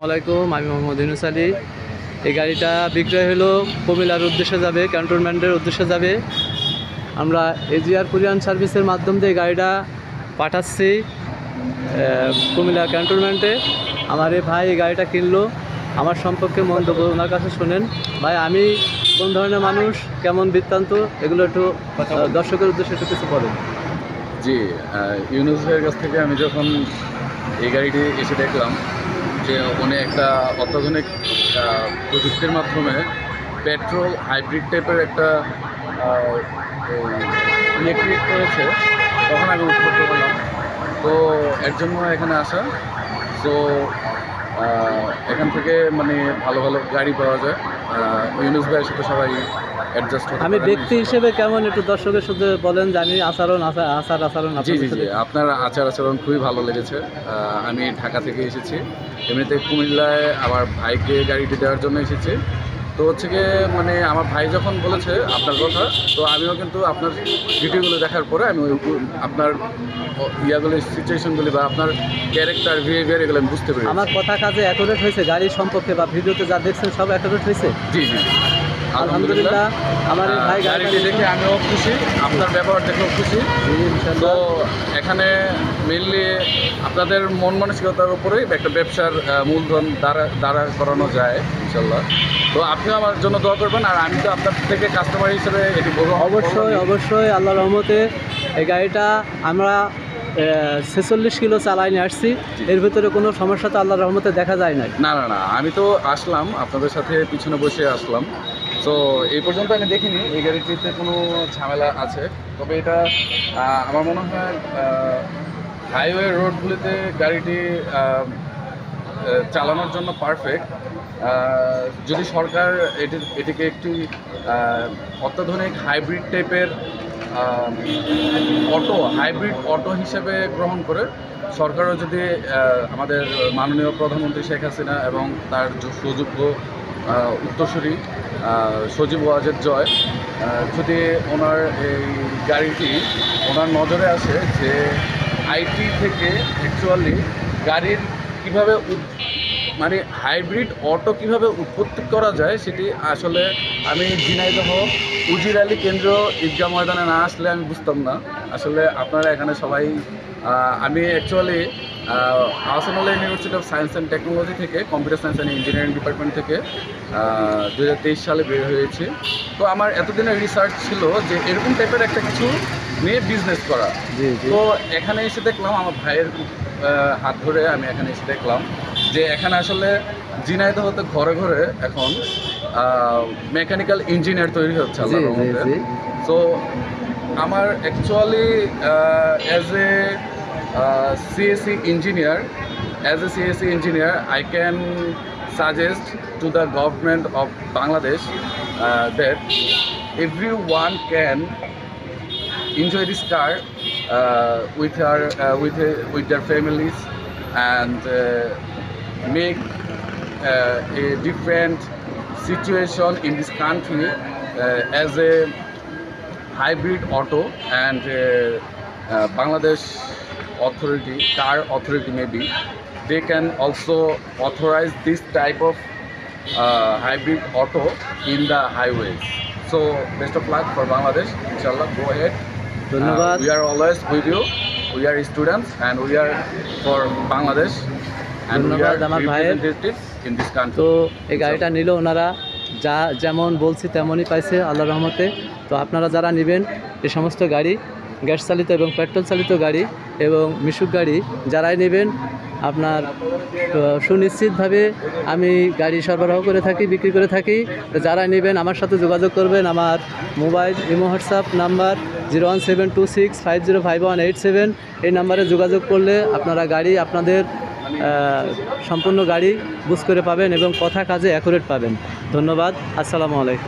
আসসালামাইকুম, আমি মোহাম্মদ ইউনুস আলী। এই গাড়িটা বিক্রয় হলো কুমিল্লার উদ্দেশ্যে যাবে, ক্যান্টনমেন্টের উদ্দেশ্যে যাবে। আমরা এজিআর কুরিয়ান সার্ভিসের মাধ্যম দিয়ে গাড়িটা পাঠাচ্ছি কুমিল্লা ক্যান্টনমেন্টে। আমার এই ভাই এই গাড়িটা কিনলো, আমার সম্পর্কে মন্তব্য ওনার কাছে শোনেন। ভাই, আমি কোন ধরনের মানুষ, কেমন বৃত্তান্ত, এগুলো একটু দর্শকের উদ্দেশ্যে একটু কিছু বলেন। জি, ইউনুস ভাইয়ের কাছ থেকে আমি যখন এই গাড়িটি এসে দেখলাম যে উনি একটা অত্যাধুনিক প্রযুক্তির মাধ্যমে পেট্রোল হাইব্রিড টাইপের একটা ইয়ে ক্রিয়েট করেছে, তখন আমি উদ্বুদ্ধ হলাম। তো এর জন্য এখানে আসা। তো এখান থেকে মানে ভালো ভালো গাড়ি পাওয়া যায়। ইউনুস ভাইয়ের সাথে সবাই অ্যাডজাস্ট হতে আমি পারেন। ব্যক্তি হিসেবে কেমন একটু দর্শকের সাথে বলেন, জানি আচরণ আচরণ জি জি জি, আপনার আচার আচরণ খুবই ভালো লেগেছে। আমি ঢাকা থেকে এসেছি, এমনিতে কুমিল্লায় আমার ভাইকে গাড়িটি দেওয়ার জন্য এসেছি। তো হচ্ছে গিয়ে মানে আমার ভাই যখন বলেছে আপনার কথা, তো আমিও কিন্তু আপনার ভিডিওগুলো দেখার পরে আমি আপনার ইয়াগুলো সিচুয়েশনগুলি বা আপনার ক্যারেক্টার বিহেভিয়ার এগুলো আমি বুঝতে পেরেছি। আমার কথা কাজে অ্যাকুরেট হয়েছে, গাড়ির সম্পর্কে বা ভিডিওতে যা দেখছেন সব অ্যাকুরেট হয়েছে। জি জি, আলহামদুলিল্লাহ। আমার এই ভাই গাড়িটি দেখে আমিও খুশি, আপনার ব্যবহার দেখেও খুশি। তো এখানে মেনলি আপনাদের মন মানসিকতার উপরেই একটা ব্যবসার মূলধন দাঁড়া করানো যায় ইনশাল্লাহ। তো আপনিও আমার জন্য দোয়া করবেন, আর আমি তো আপনার থেকে কাস্টমার হিসেবে এটি বলবো। অবশ্যই আল্লাহর রহমতে এই গাড়িটা আমরা 46 কিলো চালাই নিয়ে আসছি। এর ভিতরে কোনো সমস্যা তো আল্লাহর রহমতে দেখা যায় না। না না না, আমি তো আসলাম আপনাদের সাথে, পিছনে বসে আসলাম। তো এই পর্যন্ত আমি দেখিনি এই গাড়িটিতে কোনো ঝামেলা আছে। তবে এটা আমার মনে হয় হাইওয়ে রোডগুলিতে গাড়িটি চালানোর জন্য পারফেক্ট। যদি সরকার এটিকে একটি অত্যাধুনিক হাইব্রিড টাইপের হাইব্রিড অটো হিসেবে গ্রহণ করে, সরকারও যদি আমাদের মাননীয় প্রধানমন্ত্রী শেখ হাসিনা এবং তার সুযোগ্য উত্তরসূরি সজীব ওয়াজেদ জয় যদি ওনার এই গাড়িটি ওনার নজরে আসে যে আইটি থেকে অ্যাকচুয়ালি গাড়ির কীভাবে মানে হাইব্রিড অটো কীভাবে উৎপত্তি করা যায়, সেটি আসলে আমি ঝিনাইদহ উজির আলী কেন্দ্রীয় ঈদগাহ ময়দানে না আসলে আমি বুঝতাম না। আসলে আপনারা এখানে সবাই আমি actually Ahsanullah university of science and technology থেকে computer science and engineering department থেকে 2023 সালে বের হয়েছি। তো আমার এতদিনের রিসার্চ ছিল যে এরকম টাইপের একটা কিছু নিয়ে বিজনেস করা। তো এখানে এসে দেখলাম, আমার ভাইয়ের হাত ধরে আমি এখানে এসে দেখলাম যে এখানে আসলে ঝিনাইদহতে ঘরে ঘরে এখন মেকানিক্যাল ইঞ্জিনিয়ার তৈরি হচ্ছে আল্লাহর রহমতে। তো আমার actually as a CSE engineer, I can suggest to the government of Bangladesh that everyone can enjoy this car with their families and make a different situation in this country as a hybrid auto, and Bangladesh authority, car authority maybe, they can also authorize this type of hybrid auto in the highways. So best of luck for Bangladesh, inshallah, go ahead. ধন্যবাদ। We are always with you, we are students and we are for Bangladesh and we are representatives in this country. তো এই গাড়িটা নিল ওনারা, যা যেমন বলছি তেমনই পাইছে আল্লাহর রহমতে। তো আপনারা যারা নেবেন এই সমস্ত গাড়ি, গ্যাস চালিত এবং পেট্রোল চালিত গাড়ি এবং মিশুক গাড়ি যারাই নেবেন, আপনার সুনিশ্চিতভাবে আমি গাড়ি সরবরাহ করে থাকি, বিক্রি করে থাকি। তো যারা নেবেন আমার সাথে যোগাযোগ করবেন। আমার মোবাইল ইমো হোয়াটসঅ্যাপ নাম্বার 01726505187। এই নাম্বারে যোগাযোগ করলে আপনারা গাড়ি আপনাদের সম্পূর্ণ গাড়ি বুঝ করে পাবেন এবং কথা কাজে অ্যাকুরেট পাবেন। ধন্যবাদ। আসসালামু আলাইকুম।